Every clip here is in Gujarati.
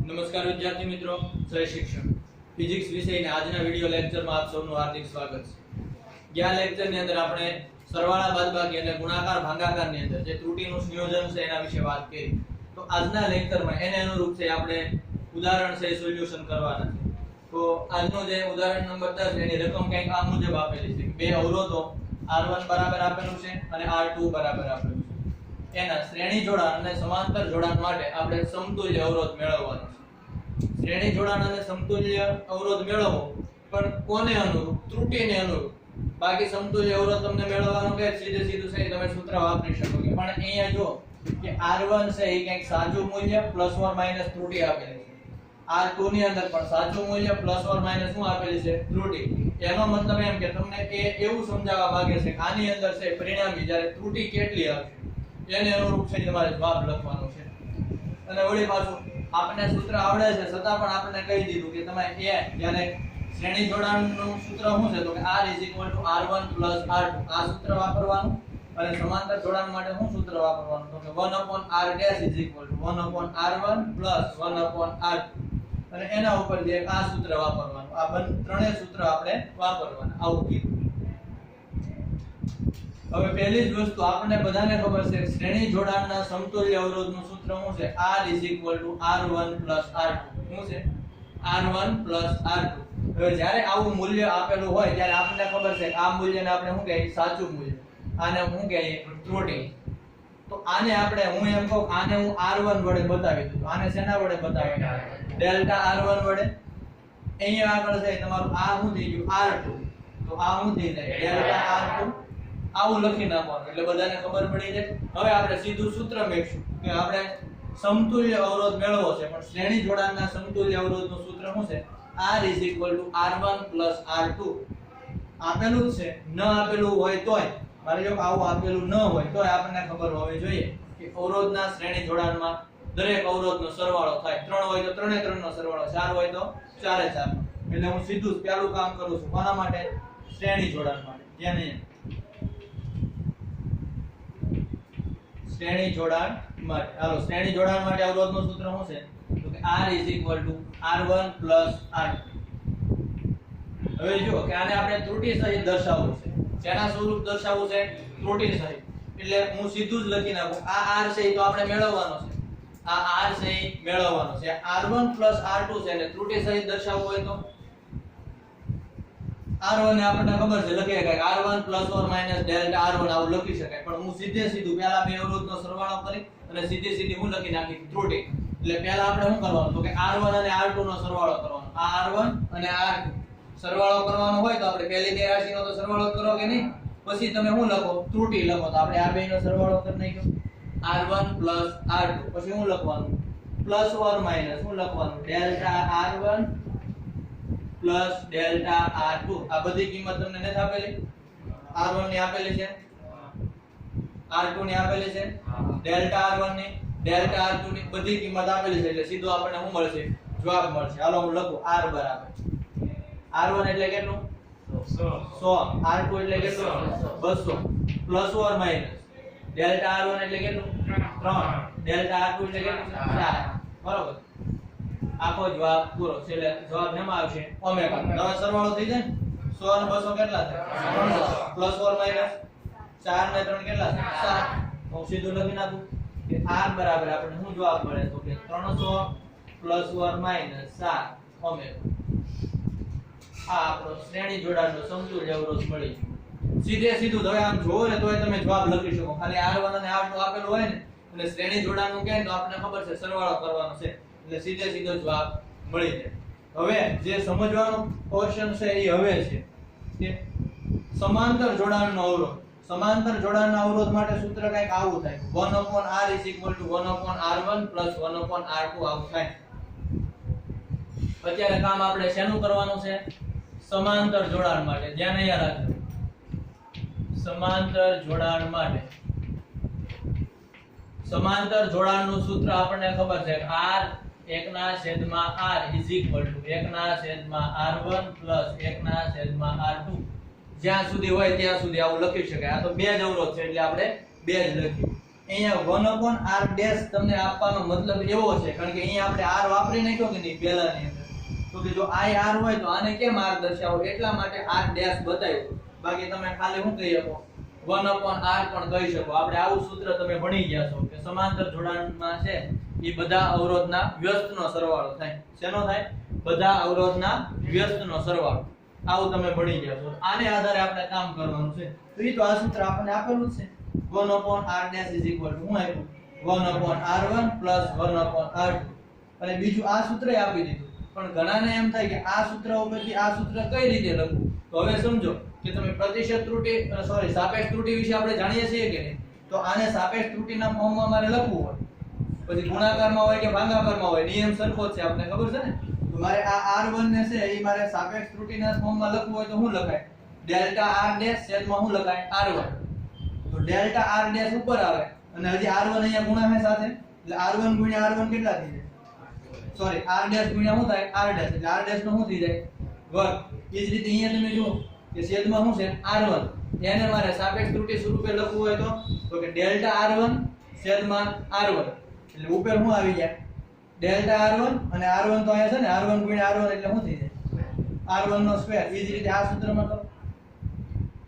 નમસ્કાર વિદ્યાર્થી મિત્રો, જય શિક્ષક. ફિઝિક્સ વિષયના આજના વિડિયો લેક્ચરમાં આપ સૌનું હાર્દિક સ્વાગત છે. ગયા લેક્ચરની અંદર આપણે સરવાળા બાદબાકી અને ગુણાકાર ભાગાકારની અંદર જે ત્રુટીનું સંયોજન છે એના વિશે વાત કરી. તો આજના લેક્ચરમાં એને અનુરૂપ છે આપણે ઉદાહરણ છે સોલ્યુશન કરવાના છે. તો આજનો જે ઉદાહરણ નંબર 10 એની રકમ કંઈક આ મુજબ આપેલી છે. બે અવરોધો R1 બરાબર આપેલું છે અને R2 બરાબર આપેલું છે. એના શ્રેણી જોડાણ અને સમાંતર જોડાણ માટે આપણે સમતુલ્ય અવરોધ મેળવવાનો છે. શ્રેણી જોડાણ અને સમતુલ્ય અવરોધ મેળવવો પણ કોને અનુરૂપ? ત્રુટીને અનુરૂપ. બાકી સમતુલ્ય અવરોધ તમને મેળવવાનો કે સીધું છે તમે સૂત્ર વાપરી શકો કે પણ અહીંયા જો કે R1 છે એ કંઈક સાચું મૂલ્ય પ્લસ ઓર માઈનસ ત્રુટી આપેલી છે. R2 ની અંદર પણ સાચું મૂલ્ય પ્લસ ઓર માઈનસ શું આપેલી છે? ત્રુટી. એનો મતલબ એમ કે તમને એવું સમજાવવા માંગે છે કે આની અંદર છે પરિણામી જ્યારે ત્રુટી કેટલી આવશે એને અનુરૂપ છે તમારે જવાબ લખવાનો છે. અને વળી પાછું આપણે સૂત્ર આવડે છે છતાં પણ આપણે કહી દીધું કે તમે જ્યારે શ્રેણી જોડાણનું સૂત્ર શું છે તો કે R R1 R2 આ સૂત્ર વાપરવાનું. અને સમાંતર જોડાણ માટે શું સૂત્ર વાપરવાનું તો કે 1/r' 1/r1 1/r2 અને એના ઉપર જે આ સૂત્ર વાપરવાનું. આ ત્રણેય સૂત્ર આપણે વાપરવાના. આવું કીધું. હવે પહેલી જ વસ્તુ આપણને બધાને ખબર છે શ્રેણી જોડાણના સમતુલ્ય અવરોધનું સૂત્ર શું છે? R R1 R2 શું છે? R1 R2. હવે જ્યારે આવું મૂલ્ય આપેલું હોય ત્યારે આપણને ખબર છે કે આ મૂલ્યને આપણે શું કહીએ? સાચું મૂલ્ય. આને શું કહીએ? ત્રુટી. તો આને આપણે હું એમ કહું આને હું R1 વડે બતાવી દઉં. આને શેના વડે બતાવી? ડેલ્ટા R1 વડે. અહીંયા આગળ છે તમારું આ શું થઈ ગયું? R2. તો આ શું થઈ જાય? Delta R2. આવું લખી નાખવાનું એટલે બધાને ખબર પડી જાય. હવે આપણે સીધું સૂત્ર મેળવીશું કે આપણે સમતુલ્ય અવરોધ મેળવવો છે પણ શ્રેણી જોડાણના સમતુલ્ય અવરોધનું સૂત્ર શું છે? R R1 R2 આપેલું છે. ન આપેલું હોય તોય મારે જો આવું આપેલું ન હોય તોય આપણને ખબર હોવી જોઈએ કે અવરોધના શ્રેણી જોડાણમાં દરેક અવરોધનો સરવાળો થાય. 3 હોય તો 3 3 નો સરવાળો, 4 હોય તો 4 4 નો. એટલે હું સીધું પહેલું કામ કરું છું કોના માટે? શ્રેણી જોડાણ માટે. જેને શ્રેણી જોડાણ માટે. હાલો શ્રેણી જોડાણ માટે અવરોધનું સૂત્ર શું છે તો કે R R1 R2. હવે જો કે આને આપણે ત્રુટી સહિત દર્શાવવું છે. જેના સ્વરૂપ દર્શાવવું છે? ત્રુટી સહિત. એટલે હું સીધું જ લખી નાખું આ R છે એ તો આપણે મેળવવાનો છે. આ R છે એ મેળવવાનો છે. R1 R2 છે અને ત્રુટી સહિત દર્શાવવું હોય તો R1 ને આપણને ખબર છે લખી શકાય R1 ઓર માઈનસ ડેલ્ટા R1 આવું લખી શકાય. પણ હું સીધું પહેલા બે અવરોધનો સરવાળો કરી અને સીધી હું લખી નાખી ત્રુટી. એટલે પહેલા આપણે શું કરવાનું તો કે R1 અને R2 નો સરવાળો કરવાનો. આ R1 અને R2 સરવાળો કરવાનો હોય તો આપણે પહેલી બે રાશિનો તો સરવાળો કરો કે નહીં. પછી તમે શું લખો? ત્રુટી લખો. તો આપણે આ બેનો સરવાળો કરી નાખ્યો R1 R2. પછી શું લખવાનું? પ્લસ ઓર માઈનસ શું લખવાનું? Delta R1 delta R2. આ બધી કિંમત તમને નથી આપેલી? R1 ની આપેલી છે, R2 ની આપેલી છે, ડેલ્ટા R1 ની, ડેલ્ટા R2 ની બધી કિંમત આપેલી છે. એટલે સીધો આપણને શું મળશે? જવાબ મળશે. હાલો હું લખું R બરાબર R1 એટલે કેટલું? 100. R2 એટલે કેટલું? 200. Plus or minus delta R1 એટલે કેટલું? 3. ડેલ્ટા R2 એટલે કેટલું? 4. બરોબર. આખો જવાબ પૂરો. એટલે જવાબ નેમાં આવશે ઓમેગા. હવે સરવાળો થઈ જાય ને 100 અને 200 કેટલા થાય? 300. પ્લસ ઓર માઈનસ 4 ને 3 કેટલા થાય? 7. હું સીધું લખી નાખું કે R બરાબર આપણે શું જવાબ મળે તો કે 300 પ્લસ ઓર માઈનસ 7 ઓમેગા. આ આપણો શ્રેણી જોડાણનો સમતુલ્ય અવરોધ મળી ગયો. સીધું હવે આમ જોવો ને તોય તમે જવાબ લખી શકો. ખાલી R1 અને R2 આપેલું હોય ને અને શ્રેણી જોડાણનું કહે તો આપણને ખબર છે સરવાળો કરવાનો છે. એટલે સીધો જવાબ મળી જાય. હવે જે સમજવાનો ક્વેશ્ચન છે એ હવે છે કે સમાંતર જોડાણનો અવરોધ. સમાંતર જોડાણના અવરોધ માટે સૂત્ર કંઈક આવું થાય 1/r 1/r1 1/r2 આવું થાય. અત્યારે કામ આપણે શેનું કરવાનું છે? સમાંતર જોડાણ માટે. ધ્યાન અહીંયા રાખજો. સમાંતર જોડાણ માટે સમાંતર જોડાણનું સૂત્ર આપણને ખબર છે કે R 1/r 1/r1 1/r2 જ્યાં સુધી હોય ત્યાં સુધી આવું લખી શકાય. આ તો બે જ અવરોધ છે એટલે આપણે બે જ લખ્યું. અહીંયા 1/r ડેશ તમને આપવાનો મતલબ એવો છે કારણ કે અહીંયા આપણે r વાપરી નાખ્યો કે નહીં પહેલાની અંદર, તો કે જો I r હોય તો આને કેમ r દર્શાવો એટલા માટે r ડેશ બતાવ્યું, બાકી તમે ખાલી શું કહી શકો 1/r પણ કહી શકો. આપણે આવું સૂત્ર તમે ભણી ગયા છો કે સમાંતર જોડાણમાં છે એ બધા અવરોધના વ્યસ્તનો સરવાળો થાય. શેનો થાય? બધા અવરોધના વ્યસ્તનો સરવાળો. આવું તમે ભણી ગયા છો. આને આધારે આપણે કામ કરવાનું છે. તો ઈ તો આ સૂત્ર આપણને આપેલું જ છે 1/r ડેશ = શું આપ્યું 1/r1 + 1/r2. અને બીજું આ સૂત્ર આપી દીધું. પણ ઘણાને એમ થાય કે આ સૂત્ર ઉપરથી આ સૂત્ર કઈ રીતે લખવું? તો હવે સમજો કે તમે પ્રતિશત ત્રુટી સાપેક્ષ ત્રુટી વિશે આપણે જાણીએ છીએ કે નહીં, તો આને સાપેક્ષ ત્રુટીના ફોર્મમાં મારે લખવું હોય, પછી ગુણાકારમાં હોય કે ભાગાકારમાં હોય, નિયમ સરખો જ છે, આપણને ખબર છે ને. તો મારે આ r1 ને છે એ મારે સાપેક્ષ ત્રુટીના ફોર્મમાં લખવું હોય તો શું લખાય? ડેલ્ટા r ડેશ છેદમાં શું લખાય? r1. તો ડેલ્ટા r ડેશ ઉપર આવે અને હજી r1 અહીંયા ગુણાશે સાથે, એટલે r1 ગુણ્યા r1 કેટલા થઈ જાય? સોરી, r ડેશ ગુણ્યા શું થાય? r ડેશ, એટલે r ડેશ નો શું થઈ જાય? વર્ગ. એ જ રીતે અહીંયા તમે જુઓ કે છેદમાં શું છે? r1. એને મારે સાપેક્ષ ત્રુટી સ્વરૂપે લખવું હોય તો કે ડેલ્ટા r1 છેદમાં r1, એટલે ઉપર શું આવી જાય? ડેલ્ટા r1 અને r1 તો અહીંયા છે ને, r1 ગુણ્યા r1 એટલે શું થઈ જાય? r1 નો સ્ક્વેર. એ જ રીતે આ સૂત્રમાં કરો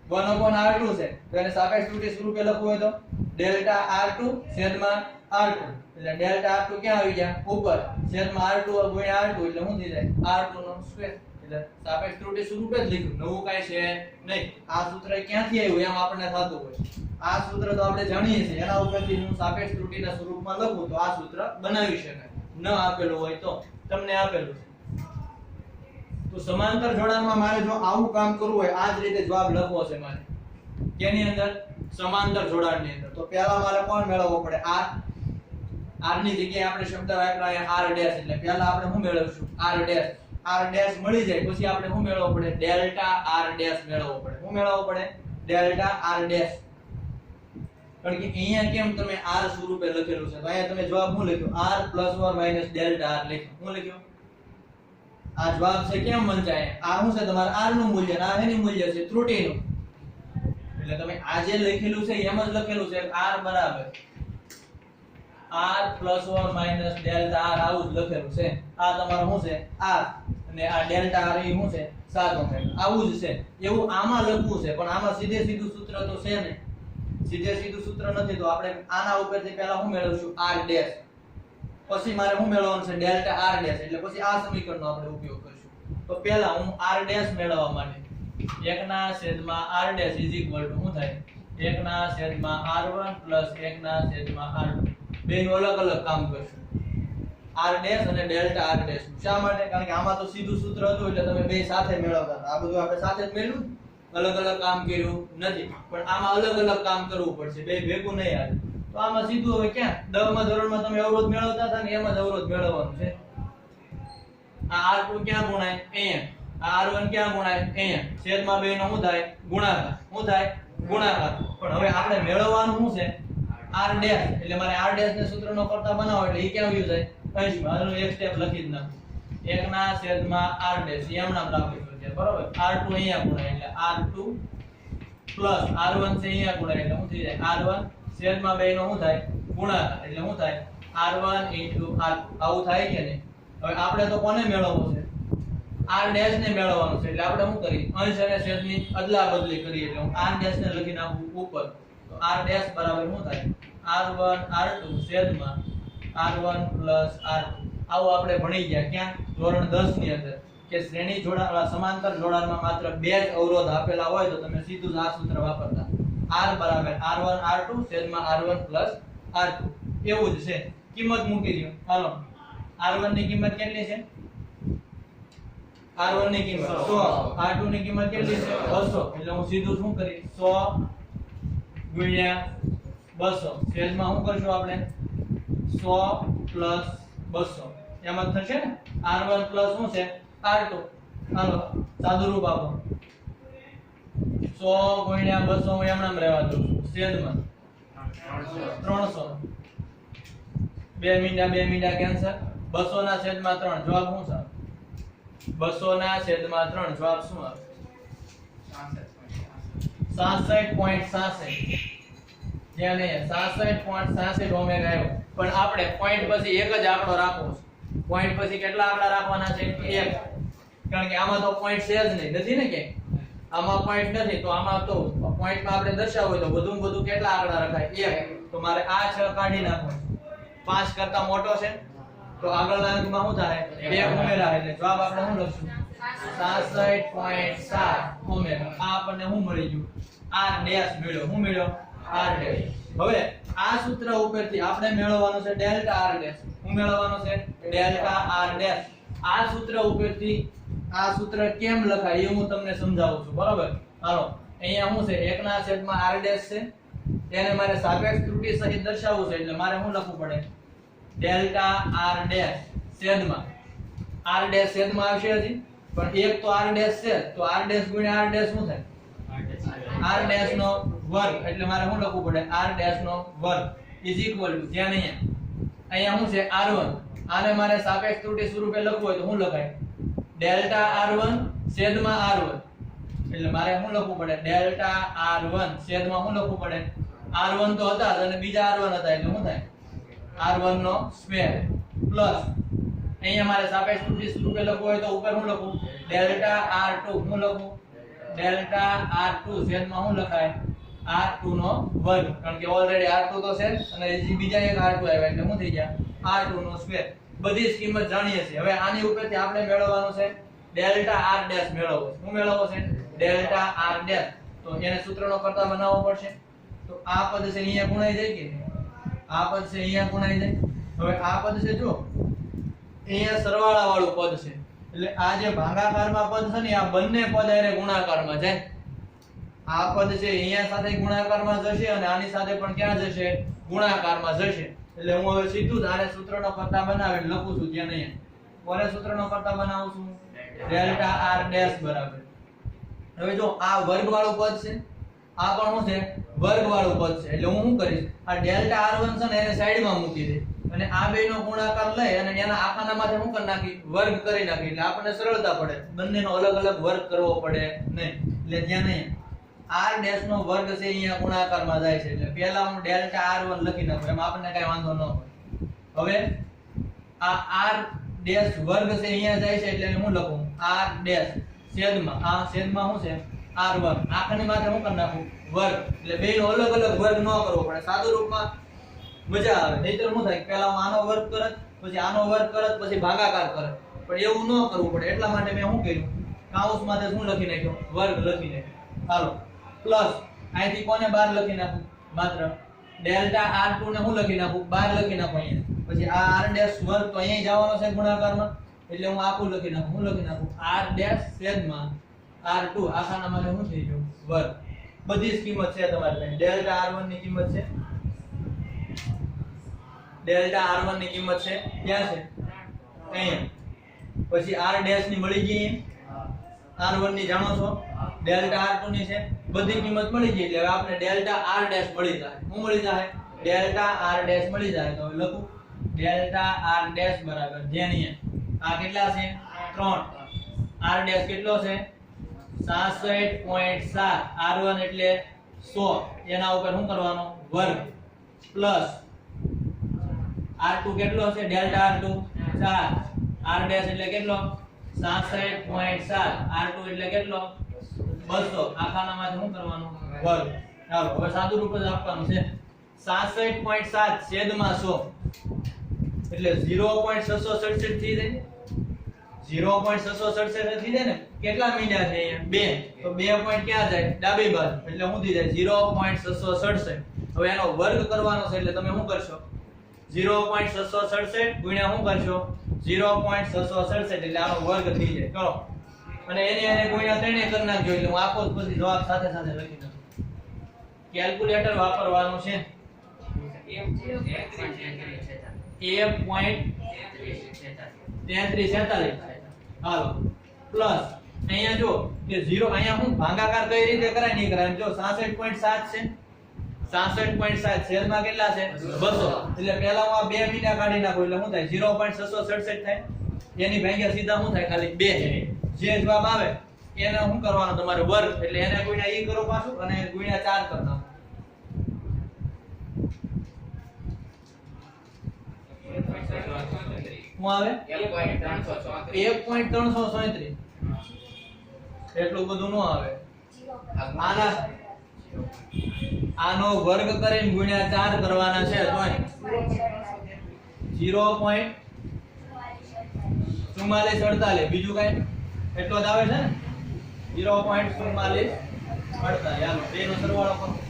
1/r2 છે તો એને સાપેક્ષ ત્રુટી સ્વરૂપે લખવું હોય તો ડેલ્ટા r2 છેદમાં r2, એટલે ડેલ્ટા r2 ક્યાં આવી ગયા? ઉપર, છેદમાં r2 ગુણ્યા r2 એટલે શું થઈ જાય? r2 નો સ્ક્વેર. એટલે સાપેક્ષ ત્રુટી સ્વરૂપે જ લીધું, નવું કાઈ છે નહીં. આ સૂત્ર ક્યાંથી આવ્યું એમ આપણને થતું હોય. આ સૂત્ર તો આપણે જાણીએ છીએ, એના ઉપરથી હું સાપેક્ષ ત્રુટીના સ્વરૂપમાં લખું તો આ સૂત્ર બનાવી શકાય. ન આપેલું હોય તો તમને આપેલું છે. તો સમાંતર જોડાણમાં મારે જો આવું કામ કરવું હોય, આ જ રીતે જવાબ લખવો છે મારે. કેની અંદર? સમાંતર જોડાણની અંદર. તો પહેલા મારે કોણ મેળવવો પડે? r ની જગ્યાએ આપણે શબ્દ વાપર્યા r ડેશ, એટલે પહેલા આપણે શું મેળવશું? r dash. r ડેશ મળી જાય પછી આપણે શું મેળવવું પડે? ડેલ્ટા r ડેશ મેળવવો પડે. શું મેળવવો પડે? Delta r dash. કારણ કે અહીંયા કેમ તમે r સ્વરૂપે લખેલું છે, તો અહીંયા તમે જવાબ શું લખ્યો? r + or - ડેલ્ટા r લખ્યું. શું લખ્યું? આ જવાબ છે કેમ વંચાય? આ શું છે? તમારે r નું મૂલ્ય, આ એની મૂલ્ય છે ત્રુટીનું. એટલે તમે આ જે લખેલું છે એમ જ લખેલું છે r બરાબર r + or - ડેલ્ટા r, આવું જ લખેલું છે. આ તમારું શું છે? r, અને આ ડેલ્ટા r એ શું છે? 7 છે. આવું જ છે. એવું આમાં લખવું છે, પણ આમાં સીધે સીધું સૂત્ર તો છે નહીં. સીધે સીધું સૂત્ર નથી, તો આપણે આના ઉપરથી પહેલા શું મેળવશું? r dash. પછી મારે શું મેળવવાનું છે? Delta r dash. એટલે પછી આ સમીકરણનો આપણે ઉપયોગ કરીશું. તો પહેલા હું r ડેશ મેળવવા માટે 1/r ડેશ = શું થાય? 1/r1 + 1/r2. બેનું અલગ અલગ કામ કરશું. r ડેશ અને ડેલ્ટા r ડેશ. શા માટે? કારણ કે આમાં તો સીધું સૂત્ર હતું એટલે તમે બે સાથે મેળવતા હતા. આ બધું આપણે સાથે જ મેળવ્યું, અલગ અલગ કામ કર્યું નથી. પણ આમાં અલગ અલગ કામ કરવું પડશે, બે ભેગું નહીં આવે. તો આમાં સીધું હવે ક્યાં 10મા ધોરણમાં તમે અવરોધ મેળવતા હતા ને એમ જ અવરોધ મેળવવાનું છે. આ r2 ક્યાં ગુણાય? અહીંયા. આ r1 ક્યાં ગુણાય? અહીંયા. છેદમાં બે નો શું થાય? ગુણાકાર. શું થાય? ગુણાકાર. પણ હવે આપણે મેળવવાનું શું છે? r dash. એટલે મારે r ડેશ ને સૂત્રનો કરતા બનાવો એટલે એ ક્યાં આવ્યું જાય? અંશમાં. આનું એક સ્ટેપ લખી જ નાખો. 1/r ડેશ એમ નામ રાખીશું છે, બરોબર? r2 અહીંયા ગુણાય એટલે r2 + r1 છે અહીંયા ગુણાય એટલે શું થઈ જાય? r1 છેદમાં બે નો શું થાય? ગુણાકાર. એટલે શું થાય? r1 * r2. આવું થાય કે નહીં? હવે આપણે તો કોને મેળવવું છે? r ડેશ ને મેળવવાનું છે. એટલે આપણે શું કરીએ? અંશ અને છેદની અદલા બદલી કરીએ. એટલે હું r ડેશ ને લખી નાખું ઉપર. તો r ડેશ બરાબર શું થાય? r1 r2 છેદમાં r1 + r2. આવું આપણે ભણી ગયા ક્યાં? ધોરણ 10 ની અંદર, કે શ્રેણી જોડાણ સમાંતર જોડાણમાં માત્ર બે જ અવરોધ આપેલા હોય તો તમે સીધું જ આ સૂત્ર વાપરતા. r બરાબર r1 r2 છેદમાં r1 + r2. એવું જ છે. કિંમત મૂકી દો. હાલો, r1 ની કિંમત કેટલી છે? r1 ની કિંમત 100, r2 ની કિંમત કેટલી છે? 200. એટલે હું સીધું શું કરી? 100 ગુણ્યા 200 છેદમાં શું કરશું આપણે? 100 + 200. એમાં થશે ને r1 + શું છે? r2. હાલો, સાદું રૂપ આપો. 100 ગુણ્યા 200 હું એમનામ રહેવા દઉં છું. છેદમાં 300. 2 મીંડા કેન્સલ. 200 ના છેદમાં 3 જવાબ શું છે? 200 ના છેદમાં 3 જવાબ શું આવે? 66.66. જ્યાં નહીં 66.66 ઓમેગા આવ્યો. પણ આપણે પોઈન્ટ પછી એક જ આંકડો રાખવો છે. પોઈન્ટ પછી કેટલા આંકડા રાખવાના છે? એક. કારણ કે આમાં તો પોઈન્ટ છે જ નહીં, નથી ને કે આમાં પોઈન્ટ નથી, તો આમાં તો પોઈન્ટમાં આપણે દર્શાવવું હોય તો વધુમાં વધુ કેટલા આંકડા રખાય? એક. તો મારે આ 6 કાઢી નાખવો. 5 કરતા મોટો છે તો આગળના અંકમાં શું થાય? 1 ઉમેરાય એટલે જવાબ આપણે શું લખશું? 66.7 ઓમેગા. આ આપણને શું મળી ગયું? r ડેશ મળ્યો. શું મળ્યો? r dash. હવે આ સૂત્ર ઉપરથી આપણે મેળવવાનું છે ડેલ્ટા r ડેશ. શું મેળવવાનું છે? Delta r dash. આ સૂત્ર ઉપરથી આ સૂત્ર કેમ લખાય એ હું તમને સમજાવું છું, બરોબર? હાલો, અહીંયા શું છે? 1 ના છેદમાં r ડેશ છે, તેને મારે સાપેક્ષ ત્રુટિ સહિત દર્શાવવું છે, એટલે મારે શું લખવું પડે? ડેલ્ટા r ડેશ છેદમાં r ડેશ છેદમાં આવશે હજી, પણ એક તો r ડેશ છે, તો r ડેશ ગુણ્યા r ડેશ શું થાય? r ડેશ નો વર્ગ. એટલે મારે શું લખવું પડે? r ડેશ નો વર્ગ ઇઝ ઇક્વલ ટુ, જ્યાં અહીંયા શું છે? r1. આને મારે સાપેક્ષ ત્રુટિ સ્વરૂપે લખવું હોય તો શું લખાય? ડેલ્ટા r1 છેદમાં r1. એટલે મારે શું લખવું પડે? ડેલ્ટા r1 છેદમાં શું લખવું પડે? r1 તો હતા અને બીજા r1 હતા, એટલે શું થાય? r1 નો સ્ક્વેર પ્લસ અહીંયા મારે સાપેક્ષ ત્રુટિ સ્વરૂપે લખવું હોય તો ઉપર શું લખું? Delta r2. શું લખું? ડેલ્ટા r2 છેદમાં શું લખાય? r2 નો વર્ગ. કારણ કે ઓલરેડી r2 તો છે અને હજી બીજા એક r2 આવ્યા એટલે શું થઈ ગયા? r2 નો સ્ક્વેર. બધી જ કિંમત જાણીએ છીએ. હવે આની ઉપરથી આપણે મેળવવાનું છે ડેલ્ટા r ડેશ મેળવવો. શું મેળવવો છે? Delta r dash. તો એને સૂત્રનો કરતા બનાવવો પડશે. તો આ પદ છે અહીંયા ગુણાઈ જાય કે નહીં? આ પદ છે અહીંયા ગુણાઈ જાય. હવે આ પદ છે જો અહીંયા સરવાળા વાળું પદ છે, એટલે આ જે ભાગાકારમાં પદ છે ને આ બંને પદ આરે ગુણાકારમાં જાય. આ પદ છે અહીંયા સાથે ગુણાકારમાં જશે અને આની સાથે પણ ક્યાં જશે? ગુણાકારમાં જશે. એટલે હું હવે સીધું જ આને સૂત્રનો કરતા બનાવીને લખું છું. જ્યાં નહીં કોને સૂત્રનો કરતા બનાવું છું? ડેલ્ટા r ડેશ બરાબર. હવે જો આ વર્ગ વાળું પદ છે, આ પણ શું છે? વર્ગ વાળું પદ છે. એટલે હું શું કરીશ? આ ડેલ્ટા r1 છે ને એને સાઈડમાં મૂકી દે અને આ બેનો ગુણાકાર લઈ અને એના આખાના માથે શું કરી નાખી? વર્ગ કરી નાખી. એટલે આપણને સરળતા પડે, બંનેનો અલગ અલગ વર્ગ કરવો પડે નહીં. એટલે ત્યાં નહીં r ડેશ નો વર્ગ છે અહીંયા ગુણાકારમાં જાય છે, એટલે પહેલા હું ડેલ્ટા r1 લખી નાખું, એમાં આપણને કઈ વાંધો ન હોય. હવે આ r ડેશ વર્ગ છે અહીંયા જાય છે એટલે હું લખું r ડેશ છેદમાં આ છેદમાં શું છે? r1. આખાની માથે હું કરી નાખું? વર્ગ. એટલે બેનો અલગ અલગ વર્ગ ન કરવો પડે. સાદું રૂપમાં મજા આવે. નહીતર શું થાય? પહેલા હું આનો વર્ગ કરત, પછી આનો વર્ગ કરત, પછી ભાગાકાર કરત. પણ એવું ન કરવું પડે. એટલા માટે મેં શું કર્યું? કાઉન્સ માથે શું લખી નાખ્યો? વર્ગ લખી નાખ્યો. હાલો, પ્લસ અહીંથી કોને 12 લખી નાખું? માત્ર ડેલ્ટા r2 ને હું લખી નાખું? 12 લખી નાખું અહીંયા. પછી આ r ડેશ વર્ગ તો અહીંયા જવાનો છે ગુણાકારમાં, એટલે હું આખું લખી નાખું. હું લખી નાખું r ડેશ છેદમાં r2 આખાના માથે શું થઈ ગયું? વર્ગ. બધી જ કિંમત છે તમારી પાસે. ડેલ્ટા r1 ની કિંમત છે, ડેલ્ટા r1 ની કિંમત છે ક્યાં છે? અહીંયા. પછી r ડેશ ની મળી ગઈ, r1 ની જાણો છો, ડેલ્ટા r2 ની છે, બધી કિંમત મળી ગઈ. એટલે હવે આપણે ડેલ્ટા r ડેશ મળી જાય. શું મળી જાય? ડેલ્ટા r ડેશ મળી જાય. તો હવે લખું ડેલ્ટા r ડેશ બરાબર જેની આ કેટલા છે? 3. r ડેશ કેટલો છે? 66.7. r1 એટલે 100, એના ઉપર શું કરવાનો? વર્ગ પ્લસ r2 કેટલો છે? Delta r2 4. r ડેશ એટલે કેટલો? 66.7. r2 એટલે કેટલો? 200. આખાના માંથી શું કરવાનું? વર્ગ. ચાલો હવે સાદું રૂપ જ આપવાનું છે. 66.7 છેદમાં 100 એટલે 0.667 થઈ જાય. 0.667 થઈ જાય ને. કેટલા મીંડા છે અહીંયા? 2. તો 2 પોઈન્ટ ક્યાં જાય? ડાબી બાજુ. એટલે શું થઈ જાય? 0.667. હવે એનો વર્ગ કરવાનો છે એટલે તમે શું કરશો? 0.667 ગુણ્યા શું કરશો? 0.667 એટલે આનો વર્ગ થઈ જાય. કરો અને એને ગુણ્યા 3 કરી નાખજો. એટલે હું આખો પછી જવાબ સાથે સાથે લખી નાખું. કેલ્ક્યુલેટર વાપરવાનું છે. 1.3346. હાલો પ્લસ અહીંયા જો કે 0 અહીંયા હું ભાગાકાર કઈ રીતે કરાય નહીં કરાય? જો 66.7 છે, 66.7 છેદમાં કેટલા છે? 200. એટલે પહેલા હું આ બે મીંડા કાઢી નાખું એટલે શું થાય? 0.667 થાય. એની ભાગ્યા સીધા શું થાય? ખાલી 2. જે જવાબ આવે એને શું કરવાનો? તમારે વર્ગ. એટલે એને ગુણ્યા e કરો પાછું અને ગુણ્યા 4 કરી નાખો. શું આવે 1.334 એટલું બધું ન આવે આનો વર્ગ કરીને ગુણ્યા 4 કરવાના છે તો 0.4448 બીજું કઈ એટલો જ આવે છે ને 0.4448 હાલો બેનો સરવાળો કરો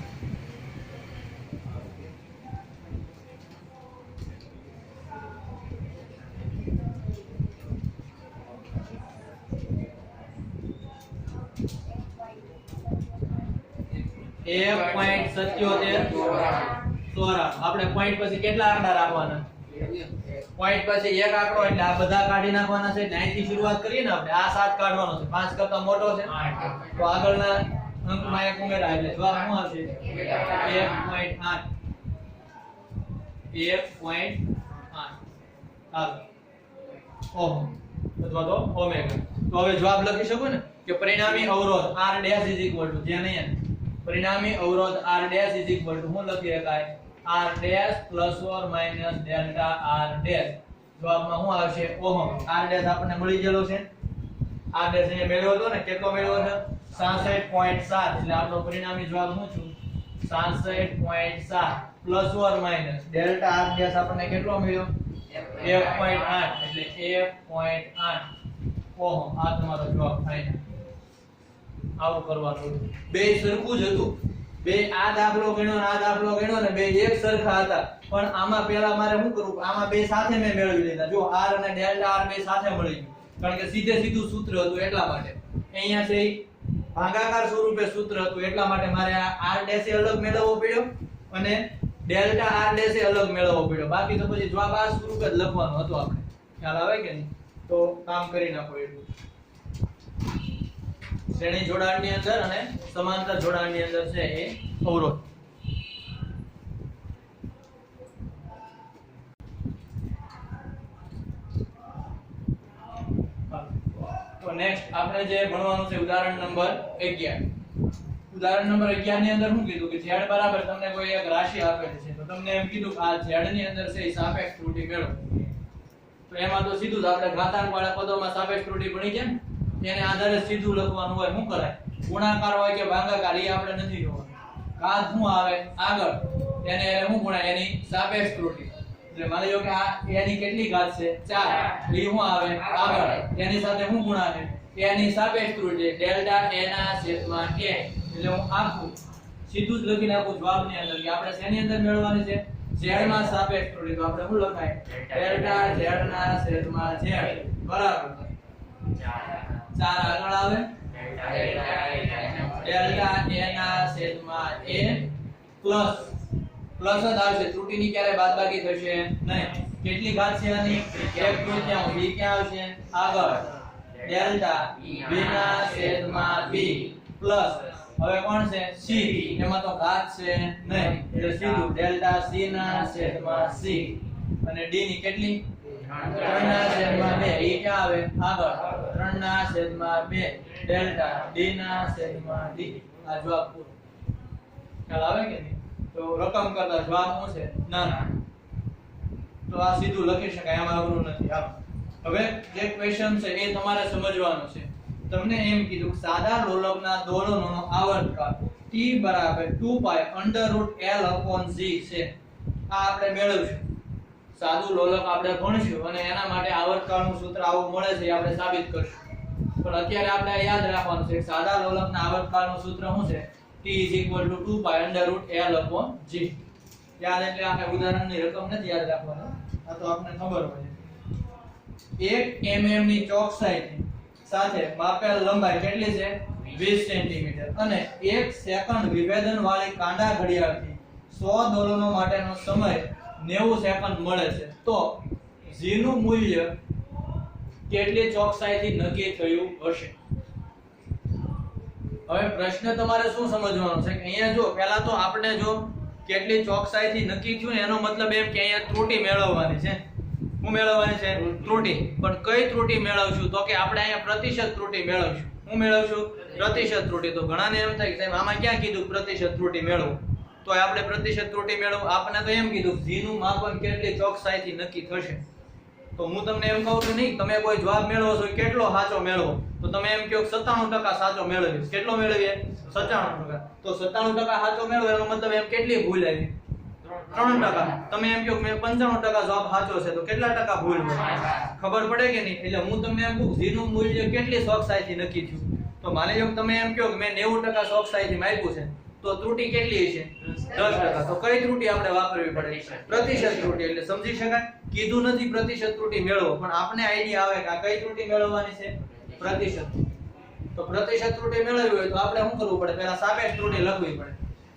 1.77 આપણે પોઈન્ટ પછી કેટલા આંકડા રાખવાના પોઈન્ટ પછી એક આંકડો એટલે આ બધા કાઢી નાખવાના છે એટલે અહીંથી શરૂઆત કરીએ ને આપણે આ 7 કાઢવાનો છે 5 કરતા મોટો છે તો આગળના અંકમાં એક ઉમેરા એટલે જવાબ શું આવશે 1.8 આગળ ઓહમ અથવા તો ઓમેગા તો હવે જવાબ લખી શકો ને કે પરિણામી અવરોધ r ડેશ જે નહીં પરિણામી અવરોધ r ડેશ શું લખી શકાય r dash + or - delta r dash જવાબમાં શું આવશે ઓહમ r ડેશ આપણને મળી ગયેલો છે r ડેશ અહીંયા મેળવ્યો હતો ને કેટલો મેળવ્યો છે 66.7 એટલે આપણો પરિણામી જવાબ શું છે 66.7 + or - ડેલ્ટા r ડેશ આપણને કેટલો મળ્યો 1.8 એટલે 1.8 ઓહમ આ તમારો જવાબ થાય આવું કરવાનું બે સરખું જ હતું બે આ દાખલો ગણ્યો ને આ દાખલો ગણ્યો ને બે એક સરખા હતા પણ આમાં પહેલા મારે શું કરવું આમાં બે સાથે મેં મેળવી લીધા જો r અને ડેલ્ટા r બે સાથે મળી ગયું કારણ કે સીધે સીધું સૂત્ર હતું એટલા માટે અહીંયા છે ભાગાકાર સ્વરૂપે સૂત્ર હતું એટલા માટે મારે આ r ડેશ અલગ મેળવવો પડ્યો અને ડેલ્ટા r ડેશ અલગ મેળવવો પડ્યો બાકી તો પછી જવાબ આ સ્વરૂપે જ લખવાનો હતો આપણે ખ્યાલ આવે કે નહીં તો કામ કરી નાખો એટલું શ્રેણી જોડાણની અંદર અને સમાંતર જોડાણની અંદર છે એ અવરોધ તો નેક્સ્ટ આપણે જે ભણવાનું છે ઉદાહરણ નંબર 11 ઉદાહરણ નંબર 11 ની અંદર શું કીધું કે z બરાબર તમને કોઈ એક રાશિ આપેલી છે તો તમને એમ કીધું કે આ z ની અંદર છે એ સાપેક્ષ ત્રુટિ મેળવો તો એમાં તો સીધું જ આપણે ઘાતાંક વાળા પદોમાં સાપેક્ષ ત્રુટિ ભણી ગયા ને એને આધારે સીધું લખવાનું હોય શું કરાય ગુણાકાર હોય કે ભાગાકાર એ આપણે નથી જોવાનું ઘાત શું આવે આગળ એને શું ગુણાય એની સાપેક્ષ ત્રુટિ એટલે માની લો કે આ એની કેટલી ઘાત છે 4 એ શું આવે આગળ એની સાથે શું ગુણાશે એની સાપેક્ષ ત્રુટિ ડેલ્ટા a ના છેદમાં a એટલે હું આખું સીધું જ લખી નાખું જવાબની અંદર કે આપણે શેની અંદર મેળવવાની છે z માં સાપેક્ષ ત્રુટિ તો આપણે શું લખાય ડેલ્ટા z ના છેદમાં z બરાબર 4 આગળ આવે ડેલ્ટા a ના છેદમાં a પ્લસ જ આવશે ત્રુટિની ક્યારે બાદબાકી થશે નહીં કેટલી ઘાત છે આની 1/3 b ક્યાં આવશે આગળ ડેલ્ટા b ના છેદમાં b પ્લસ હવે કોણ છે c એમાં તો ઘાત છે નહીં એટલે સીધું ડેલ્ટા c ના છેદમાં c અને d ની કેટલી 3 ના છેદમાં 2 એ ક્યાં આવે આગળ 3 ના છેદમાં 2 ડેલ્ટા d ના છેદમાં d આ જવાબ પૂરો ખ્યાલ આવે કે નહીં તો રકમ કરતા જવાબ શું છે નાના તો આ સીધું લખી શકાય આમાં અઘરું નથી હવે જે ક્વેશ્ચન છે એ તમારે સમજવાનો છે તમને એમ કીધું કે સાદા લોલકના દોલનોનો આવર્તકાળ t બરાબર 2π √L/g છે આ આપણે મેળવશું સાદું લોલક આપણે ભણશું અને એના માટે આવર્તકાળનું સૂત્ર આવું મળે છે આપણે સાબિત કરશું પણ અત્યારે આપણે યાદ રાખવાનું છે સાદા લોલકના આવર્તકાળનું સૂત્ર શું છે t 2π √L/g યાદ એટલે આપણે ઉદાહરણની રકમ નથી યાદ રાખવાનું આ તો આપણને ખબર હોય 1 mm ની ચોકસાઈ સાથે માપેલ લંબાઈ કેટલી છે 20 સેન્ટીમીટર અને 1 સેકન્ડ વિભેદન વાળી કાંડા ઘડિયાળથી 100 દોલનો માટેનો સમય 90 સેકન્ડ મળે છે તો g નું મૂલ્ય કેટલી ચોકસાઈથી નક્કી થયું હશે હવે પ્રશ્ન તમારે શું સમજવાનો છે કે અહીંયા જો પહેલા તો આપણે જો કેટલી ચોકસાઈથી નક્કી થયું ને એનો મતલબ એમ કે અહીંયા ત્રુટિ મેળવવાની છે શું મેળવવાની છે ત્રુટિ પણ કઈ ત્રુટિ મેળવશું તો કે આપણે અહીંયા પ્રતિશત ત્રુટિ મેળવશું શું મેળવશું પ્રતિશત ત્રુટિ તો ઘણાને એમ થાય કે સાહેબ આમાં ક્યાં કીધું પ્રતિશત ત્રુટિ મેળવો તો આપણે પ્રતિશત ત્રુટિ મેળવ આપને તો એમ કીધું g નું માપન કેટલી ચોકસાઈથી નક્કી થશે તો હું તમને એમ કહું છું નહીં તમે કોઈ જવાબ મેળવો છો કેટલો સાચો મેળવો તો તમે એમ કહો 97% સાચો મેળવીશ કેટલો મેળવીએ 97% તો 97% સાચો મેળવો એનો મતલબ એમ કેટલી ભૂલ આવી 3%. તમે એમ કહો મેં 95% જવાબ સાચો છે તો કેટલા ટકા ભૂલ ખબર પડે કે નહીં એટલે હું તમને એમ કહું g નું મૂલ્ય કેટલી ચોકસાઈથી નક્કી થયું તો માની લો તમે એમ કહો કે મેં 90% ચોકસાઈથી માપ્યું છે તો ત્રુટિ કેટલી છે 10%. તો કઈ ત્રુટિ આપણે વાપરવી પડે પ્રતિશત ત્રુટિ એટલે સમજી શકાય કીધું નથી પ્રતિશત ત્રુટિ મેળવો પણ આપણે આઈડિયા આવે કે આ કઈ ત્રુટિ મેળવવાની છે પ્રતિશત. તો પ્રતિશત ત્રુટિ મેળવવી હોય તો આપણે શું કરવું પડે પહેલા સાપેક્ષ ત્રુટિ લખવી પડે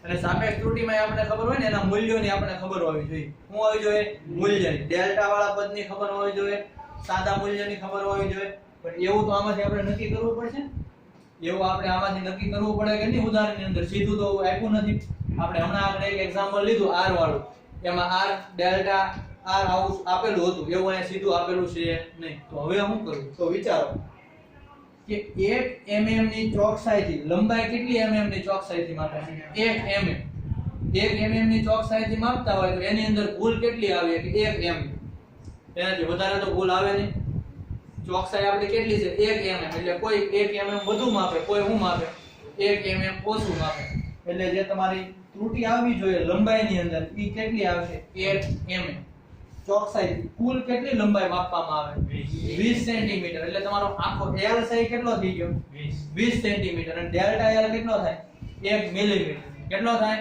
અને સાપેક્ષ ત્રુટિમાં આપણે ખબર હોય ને એના મૂલ્યોની આપણે ખબર હોવી જોઈએ શું હોવી જોઈએ મૂલ્યની ડેલ્ટા વાળા પદની ખબર હોવી જોઈએ સાદા મૂલ્યની ખબર હોવી જોઈએ પણ એવું તો આમાંથી આપણે નક્કી કરવું પડશે એવું આપણે આમાંથી નક્કી કરવું પડે કે નહીં ઉદાહરણની અંદર સીધું તો આપ્યું નથી આપણે હમણાં આપણે એક એક્ઝામ્પલ લીધું r વાળું એમાં r ડેલ્ટા r આવું આપેલું હતું એવું અહીંયા સીધું આપેલું છે નહીં તો હવે શું કરવું તો વિચારો કે 1 mm ની ચોકસાઈથી લંબાઈ કેટલી mm ની ચોકસાઈથી માપે છે 1 mm 1 mm ની ચોકસાઈથી માપતા હોય તો એની અંદર ભૂલ કેટલી આવે કે 1 mm એનાથી વધારે તો ભૂલ આવે નહીં ચોકસાઈ આપણે કેટલી છે 1 mm એટલે કોઈ 1 mm વધુ માપે કોઈ શું માપે 1 mm ઓછું માપે એટલે જે તમારી ત્રુટિ આવવી જોઈએ લંબાઈની અંદર ઈ કેટલી આવશે 1 mm ચોકસાઈ કુલ કેટલી લંબાઈ માપવામાં આવે 20 સેન્ટીમીટર એટલે તમારો આખો L સાઈ કેટલો થઈ ગયો 20 સેન્ટીમીટર અને ડેલ્ટા L કેટલો થાય 1 મિલીમીટર કેટલો થાય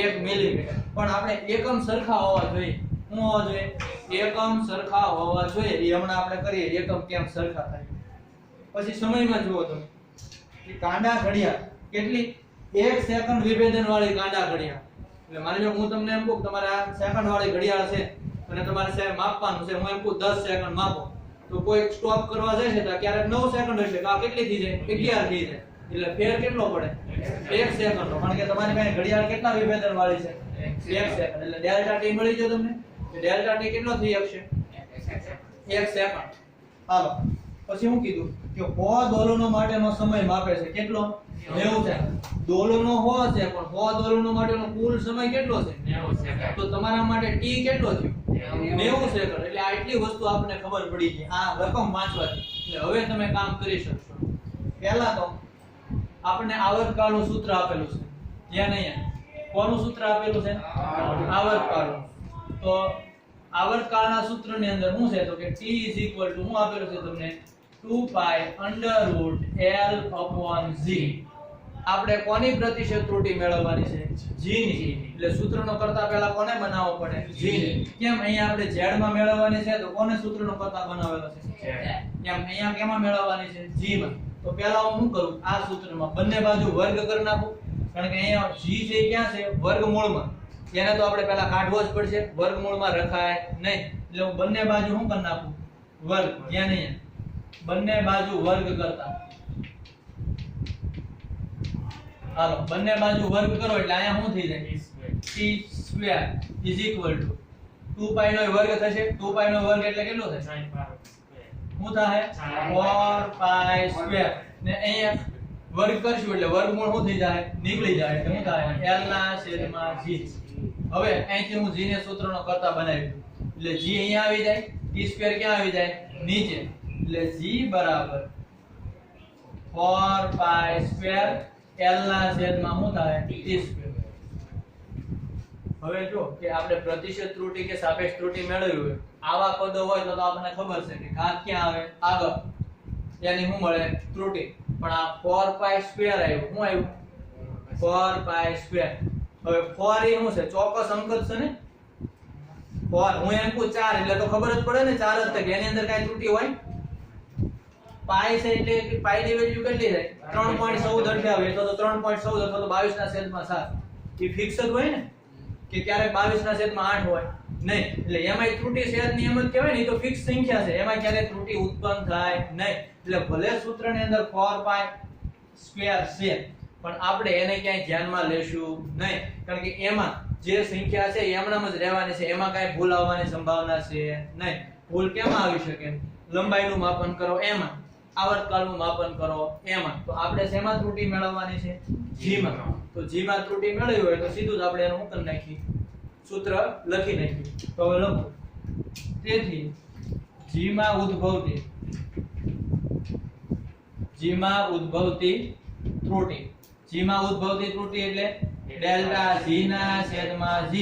1 મિલીમીટર પણ આપણે એકમ સરખા હોવા જોઈએ શું હોવા જોઈએ એકમ સરખા હોવા જોઈએ એ હમણાં આપણે કરીએ એકમ કેમ સરખા થાય પછી સમયમાં જુઓ તમે કે કાંડા ઘડિયાળ કેટલી 1 સેકન્ડ વિભેદન વાળી કાંડા ઘડિયાળ એટલે માની લો હું તમને એમ કહું તમારે આ સેકન્ડ વાળી ઘડિયાળ છે અને તમારે સાહેબ માપવાનું છે હું એમ કહું 10 સેકન્ડ માપો તો કોઈ સ્ટોપ કરવા જાય છે તો ક્યારેક 9 સેકન્ડ હશે તો આ કેટલી થઈ જાય 11 થઈ જાય એટલે ફેર કેટલો પડે 1 સેકન્ડનો કારણ કે તમારી પાસે ઘડિયાળ કેટલા વિભેદન વાળી છે 1 સેકન્ડ એટલે ડેલ્ટા ટી મળી ગયો તમને ડેલ્ટા ટી કેટલો થઈ શકશે 1 સેકન્ડ. હાલો પછી હું કીધું કે 100 દોલનો માટેનો સમય માપે છે કેટલો 90 સેકન્ડ દોલનો 100 છે પણ 100 દોલનો માટેનો કુલ સમય કેટલો છે 90 સેકન્ડ તો તમારા માટે ટી કેટલો થયો 90 સેકન્ડ એટલે આટલી વસ્તુ આપણને ખબર પડી ગઈ આ રકમ વાંચવાથી એટલે હવે તમે કામ કરી શકશો. પહેલા તો આપણને આવર્તકાળનું સૂત્ર આપેલું છે ધ્યાન અહીંયા કોનું સૂત્ર આપેલું છે આવર્તકાળનું તો આવર્તકાળના સૂત્રની અંદર શું છે તો કે t શું આપેલું છે તમને 2 pi √L/g આપણે કોની પ્રતિશત ત્રુટિ મેળવવાની છે g ની એટલે સૂત્રનો કરતા પહેલા કોને બનાવવો પડે g ને કેમ અહીંયા આપણે z માં મેળવવાની છે તો કોને સૂત્રનો કરતા બનાવેલો છે કેમ અહીંયા કેમાં મેળવવાની છે g માં તો પહેલા હું શું કરું આ સૂત્રમાં બંને બાજુ વર્ગ કરી નાખું કારણ કે અહીંયા g છે ક્યાં છે વર્ગમૂળમાં એને તો આપણે પહેલા કાઢવો જ પડશે વર્ગમૂળમાં રખાય નહીં એટલે હું બંને બાજુ શું કરી નાખું વર્ગ ધ્યાન અહીંયા બંને બાજુ વર્ગ કરતા હાલો બંને બાજુ વર્ગ કરો એટલે અહીંયા શું થઈ જાય t² 2 નો વર્ગ થશે 2 નો વર્ગ એટલે કેટલો થશે શું થાય 4 pi² ને અહીંયા વર્ગ કરશું એટલે વર્ગમૂળ શું થઈ જાય નીકળી જાય એટલે શું થાય L/g હવે અહીંથી હું g ને સૂત્રનો કરતા બનાવી દઉં એટલે g અહીંયા આવી જાય t² ક્યાં આવી જાય નીચે એટલે g બરાબર 4 pi² L/z માં શું થાય t². હવે જો કે આપણે પ્રતિશત ત્રુટિ કે સાપેક્ષ ત્રુટિ મેળવી હોય આવા પદો હોય તો આપણને ખબર છે કે ઘાત ક્યાં આવે આગળ यानी શું મળે ત્રુટિ પણ આ 4 pi² આવ્યું શું આવ્યું 4 pi². હવે 4 એ શું છે ચોક્કસ અંક જ છે ને 4 હું એમ કહું 4 એટલે તો ખબર જ પડે ને 4 જ છે કે એની અંદર કાઈ ત્રુટિ હોય પાઈ છે એટલે કે પાઈ ની વેલ્યુ કેટલી થાય 3.14 આવે તો 3.14 અથવા તો 22/7 એ ફિક્સ જ હોય ને કે ક્યારેક 22/8 હોય નહીં એટલે એમાં ત્રુટિ છેદ નિયમ જ કહેવાય ને તો ફિક્સ સંખ્યા છે એમાં ક્યારેય ત્રુટિ ઉત્પન્ન થાય નહીં એટલે ભલે સૂત્રની અંદર 4 pi² છે પણ આપણે એને ક્યાંય ધ્યાનમાં લેશું નહીં કારણ કે એમાં જે સંખ્યા છે એમનામ જ રહેવાની છે એમાં કાંઈ ભૂલ આવવાની સંભાવના છે નહીં. ભૂલ કેમાં આવી શકે લંબાઈનું માપન કરો એમાં આવર્તકાળનું માપન કરો એમાં. તો આપણે શેમાં ત્રુટી મેળવવાની છે? g માં. તો g માં ત્રુટી મેળવી હોય તો સીધું જ આપણે એનું શું કરી નાખી, સૂત્ર લખી નાખી. તો હવે લખો, તેથી g માં ઉદ્ભવતી ત્રુટી, g માં ઉદ્ભવતી ત્રુટી એટલે ડેલ્ટા g ના છેદમાં g,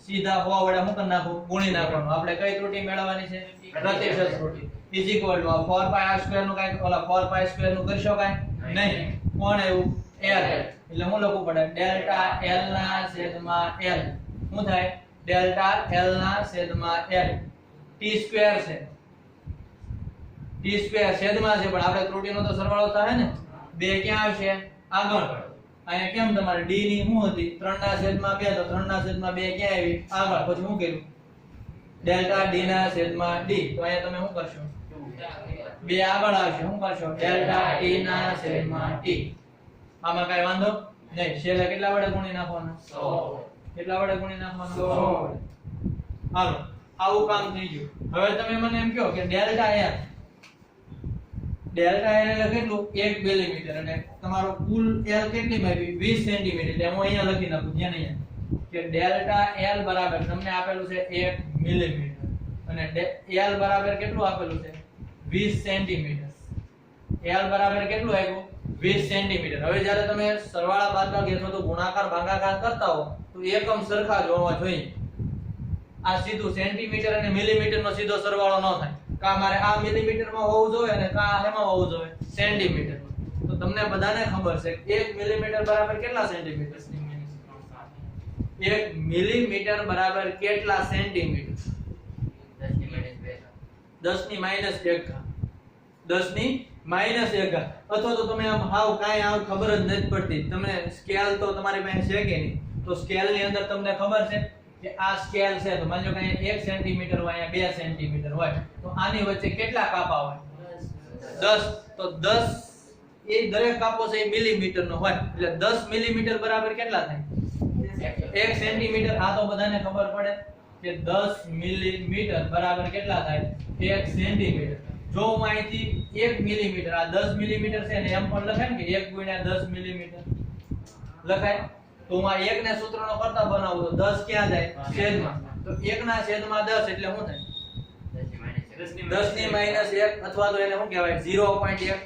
સીધા હોવા વડે શું કરી નાખું, ગુણી નાખવાનું. આપણે કઈ ત્રુટી મેળવવાની છે? પ્રતિશત ત્રુટી. ઇઝ ઇક્વલ ટુ 4πr² નું કાઈ ઓલા 4π² નું કરી શકાય નહીં. કોણ આવ્યું? l. એટલે હું લખવું પડે ડેલ્ટા l ના છેદમાં l. શું થાય? ડેલ્ટા l ના છેદમાં l. t² છે, t² છેદમાં છે, પણ આપણે ત્રુટીનો તો સરવાળો થાય ને. 2 ક્યાં આવશે? આગળ. અહીંયા કેમ તમારે d ની શું હતી? 3/2, તો 3/2 ક્યાં આવી? આગળ. પછી શું કર્યું? ડેલ્ટા d ના છેદમાં d. તો અહીંયા તમે શું કરશો? 2 આગળ આવશે. શું કરશો? ડેલ્ટા t ના છેદમાં t. આમાં કઈ વાંધો નહીં. છેલ્લે કેટલા વડે ગુણી નાખવાના? 100. કેટલા વડે ગુણી નાખવાના? 100 વડે. હાલો, આવું કામ થઈ ગયું. હવે તમે મને એમ કહો કે ડેલ્ટા l એટલે કેટલું? 1 મિલીમીટર. અને તમારો કુલ l કેટલી માપી? 20 સેન્ટીમીટર. એટલે હું અહીંયા લખી નાખું ધ્યાન અહીંયા કે ડેલ્ટા l બરાબર તમને આપેલું છે 1 મિલીમીટર અને l બરાબર કેટલું આપેલું છે? 20 સેન્ટીમીટર. l બરાબર કેટલું આવ્યું? 20 સેન્ટીમીટર. હવે જ્યારે તમે સરવાળા બાદબાકી અથવા તો ગુણાકાર ભાગાકાર કરતા હો તો એકમ સરખા જ હોવા જોઈએ. આ સીધું સેન્ટીમીટર અને મિલીમીટર નો સીધો સરવાળો ન થાય. કા મારે આ મિલીમીટર માં હોવું જોઈએ અને કા એમાં હોવું જોઈએ? સેન્ટીમીટર. તો તમને બધાને ખબર છે 1 મિલીમીટર બરાબર કેટલા સેન્ટીમીટર? 1 મિલીમીટર બરાબર કેટલા સેન્ટીમીટર? 10 ની માઈનસ 1 ઘાત. 10 ની માઈનસ 1 ઘાત. અથવા તો તમે આમ હાવ કાઈ આવ ખબર જ નથી પડતી. તમને સ્કેલ તો તમારી પાસે છે કે નહીં? તો સ્કેલ ની અંદર તમને ખબર છે કે આ સ્કેલ છે. તો માની લો કે અહીંયા 1 સેન્ટીમીટર હોય, અહીંયા 2 સેન્ટીમીટર હોય, તો આની વચ્ચે કેટલા કાપા હોય? 10. તો 10 એ દરેક કાપો છે એ મિલીમીટર નો હોય. એટલે 10 મિલીમીટર બરાબર કેટલા થાય? 1 સેન્ટીમીટર. આ તો બધાને ખબર પડે કે 10 મિલીમીટર બરાબર કેટલા થાય? 1 સેન્ટીમીટર. જો હું અહીંથી 1 મિલીમીટર, આ 10 મિલીમીટર છે ને એમ પણ લખાય ને કે 1 * 10 મિલીમીટર લખાય. તો હું આ 1 ને સૂત્રનો કરતા બનાવું તો 10 ક્યાં જાય? છેદમાં. તો 1 ના છેદમાં 10 એટલે શું થાય? 10 ની માઈનસ 1 અથવા તો એને શું કહેવાય? 0.1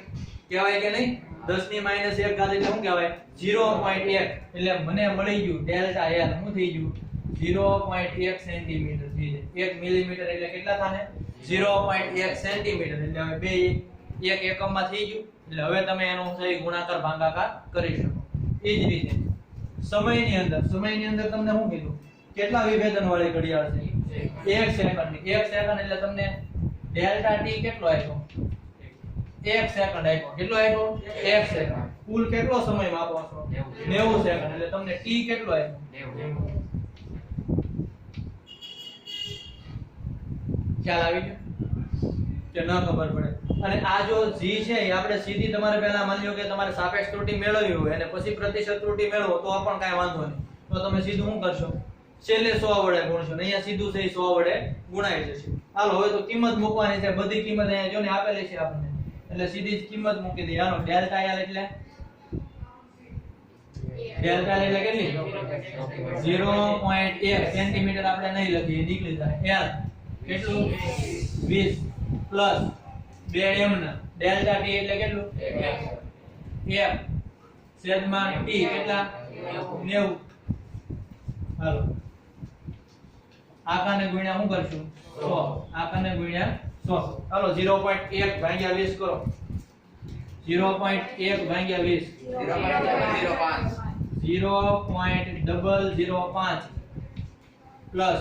કહેવાય કે નહીં? 10 ની માઈનસ 1 ઘાત એટલે શું કહેવાય? 0.1. એટલે મને મળી ગયું ડેલ્ટા l. શું થઈ ગયું? 0.1 સેન્ટીમીટર થઈ જાય. 1 મિલીમીટર એટલે કેટલા થાય? 0.1 સેન્ટીમીટર. એટલે હવે બે એક એકમમાં થઈ ગયું. એટલે હવે તમે એનો સહી ગુણાકાર ભાગાકાર કરી શકો. એ જ રીતે સમયની અંદર તમને શું કીધું? કેટલા વિભેદન વાળી ઘડિયાળ છે? 1 સેકન્ડ ની. 1 સેકન્ડ એટલે તમને ડેલ્ટા t કેટલો આપ્યો? 1 સેકન્ડ આપ્યો. કેટલો આપ્યો? 1 સેકન્ડ. કુલ કેટલો સમય માપો છો? 90 સેકન્ડ. એટલે તમને t કેટલો આપ્યો? 90. ખ્યાલ આવી ગયો કે ન ખબર પડે? અને આ જો g છે એ આપણે સીધી તમારે પહેલા માની લો કે તમારે સાપેક્ષ ત્રુટી મેળવવી હોય અને પછી પ્રતિશત ત્રુટી મેળવો તો પણ કાઈ વાંધો નહીં. તો તમે સીધું શું કરશો? છેલ્લે 100 વડે ગુણશો. અહીંયા સીધું છે 100 વડે ગુણાઈ જશે. હાલો, હવે તો કિંમત મૂકવાની છે. બધી કિંમત અહીંયા જો ને આપેલી છે આપણને. એટલે સીધી જ કિંમત મૂકી દઈએ. હાલો, ડેલ્ટા l એટલે કેટલી? 0.1 સેન્ટીમીટર આપણે નહીં લખીએ, નીકળી જાય. l કેટલું? 20 પ્લસ 2 m ના ડેલ્ટા t એટલે કેટલું? 1 છેદમાં t કેટલા? 90. હાલો, આકાને ગુણ્યા શું કરશું? 100. આકાને ગુણ્યા 100. હાલો, 0.1 ભાગ્યા 20 કરો. 0.1 ભાગ્યા 20 0.005 પ્લસ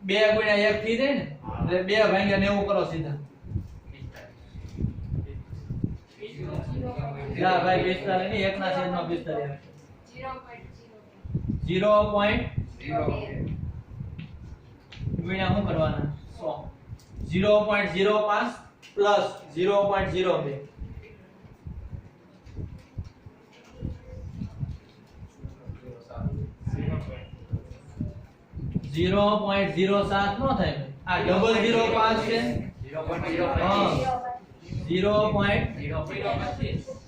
2 ગુણ્યા 1 થઈ જાય ને, એટલે 2 ભાગ્યા 90 કરો સીધા. ના ભાઈ 45 નહીં, 1 ના છેદમાં 45 ગુણ્યા શું કરવાના? 100. 0.05 પ્લસ 0.02 0.07 નો થાય. આ ડબલ 0.5 છે. 0.025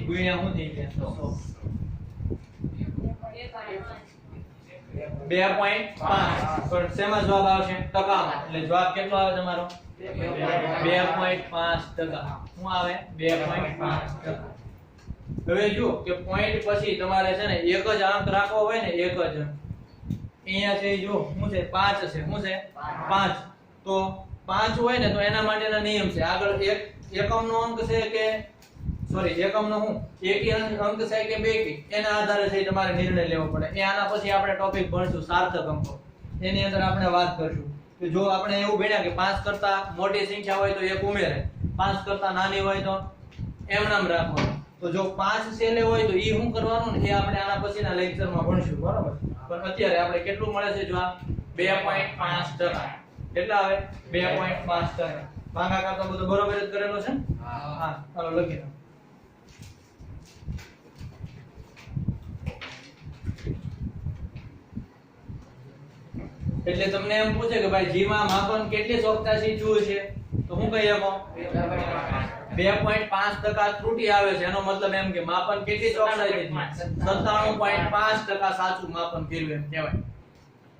ગુણ્યા શું થઈ ગયા 100 2.5 પણ શેમાં જવાબ આવશે ટકામાં એટલે જવાબ કેટલો આવે તમારો 2.5% શું આવે 2.5%. હવે જો કે પોઈન્ટ પછી તમારે છે ને એક જ અંક રાખવો હોય ને એક જ અહીંયા છે જો શું છે 5 છે શું છે 5 તો 5 હોય ને તો એના માટેના નિયમ છે આગળ એક એકમનો અંક છે કે સોરી એકમનો હું એકી અંક છે કે બેકી એના આધારે છે તમારે નિર્ણય લેવો પડે. એ આના પછી આપણે ટોપિક ભણશું સાર્થક અંકો એની અંદર આપણે વાત કરશું કે જો આપણે એવું ભણ્યા કે 5 કરતા મોટી સંખ્યા હોય તો એક ઉમેરે 5 કરતા નાની હોય તો એમ નામ રાખવાનું. તો જો 5 છેલ્લે હોય તો ઈ શું કરવાનું ને એ આપણે આના પછીના લેક્ચરમાં ભણશું બરાબર. પણ અત્યારે આપણે કેટલું મળે છે જો આ 2.5% કેટલા આવે 2.5%. ભાગાકાર તો બધું બરોબર જ કરેલો છે. હા ચાલો લખી દો. એટલે તમને એમ પૂછે કે ભાઈ જી માં માપન કેટલી ચોકસાઈ જુએ છે તો હું કહી શકો 2.5% ત્રુટી આવે છે એનો મતલબ એમ કે માપન કેટલી ચોકસાઈ છે 97.5% સાચું માપન કર્યું એમ કહેવાય.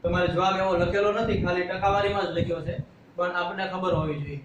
તમારે જવાબ એવો લખેલો નથી ખાલી ટકાવારીમાં જ લખ્યો છે પણ આપણને ખબર હોવી જોઈએ.